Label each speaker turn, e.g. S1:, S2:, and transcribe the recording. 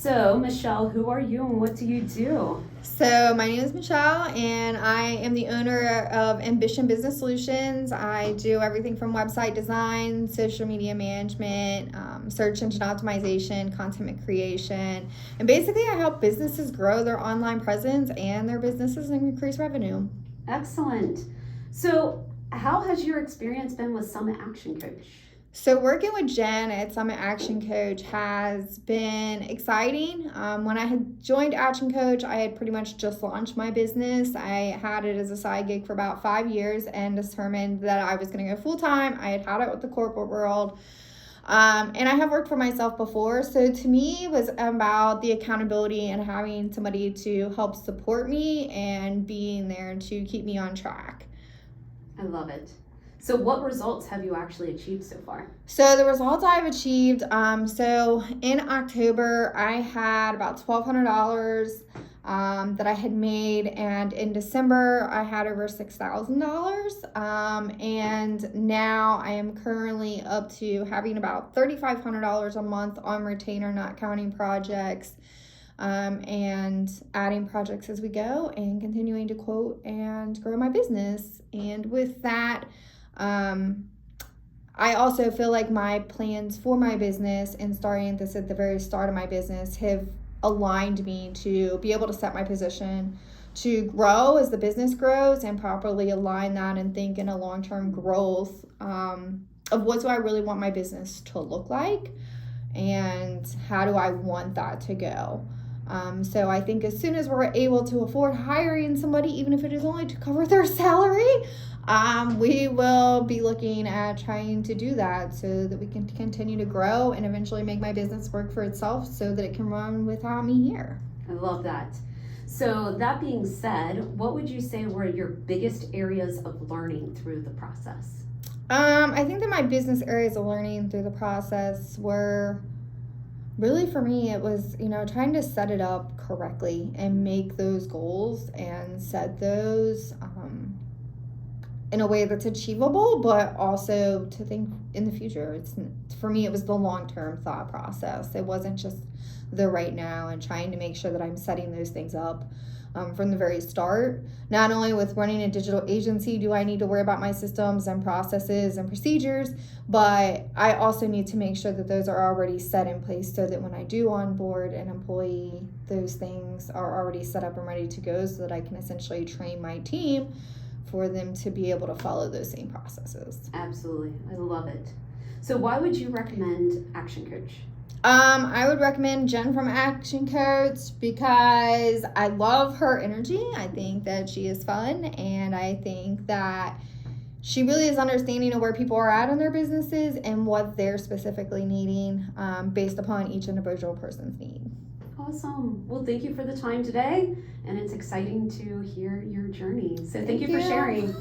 S1: So, Michelle, who are you and what do you do?
S2: So my name is Michelle, and I am the owner of Ambition Business Solutions. I do everything from website design, social media management, search engine optimization, content creation, and basically I help businesses grow their online presence and their businesses and increase revenue.
S1: Excellent. So, how has your experience been with Summit Action Coach?
S2: So working with Jen at Summit Action Coach has been exciting. When I had joined Action Coach, I had pretty much just launched my business. I had it as a side gig for about 5 years and determined that I was going to go full time. I had it with the corporate world. And I have worked for myself before. So to me, it was about the accountability and having somebody to help support me and being there to keep me on track.
S1: I love it. So, what results have you actually achieved so far?
S2: So the results I've achieved, so in October, I had about $1,200 that I had made, and in December, I had over $6,000. And now I am currently up to having about $3,500 a month on retainer, not counting projects. And adding projects as we go and continuing to quote and grow my business. And with that, I also feel like my plans for my business and starting this at the very start of my business have aligned me to be able to set my position to grow as the business grows and properly align that and think in a long-term growth of what do I really want my business to look like and how do I want that to go. So I think as soon as we're able to afford hiring somebody, even if it is only to cover their salary, we will be looking at trying to do that so that we can continue to grow and eventually make my business work for itself so that it can run without me here.
S1: I love that. So, that being said, what would you say were your biggest areas of learning through the process?
S2: I think that my business areas of learning through the process were really, for me, it was, trying to set it up correctly and make those goals and set those in a way that's achievable, but also to think in the future. For me, it was the long-term thought process. It wasn't just the right now and trying to make sure that I'm setting those things up from the very start. Not only with running a digital agency do I need to worry about my systems and processes and procedures, but I also need to make sure that those are already set in place so that when I do onboard an employee, those things are already set up and ready to go so that I can essentially train my team for them to be able to follow those same processes.
S1: Absolutely. I love it. So, why would you recommend Action Coach?
S2: I would recommend Jen from Action Coach because I love her energy. I think that she is fun, and I think that she really is understanding of where people are at in their businesses and what they're specifically needing based upon each individual person's need.
S1: Awesome. Well, thank you for the time today, and it's exciting to hear your journey. So thank you for sharing.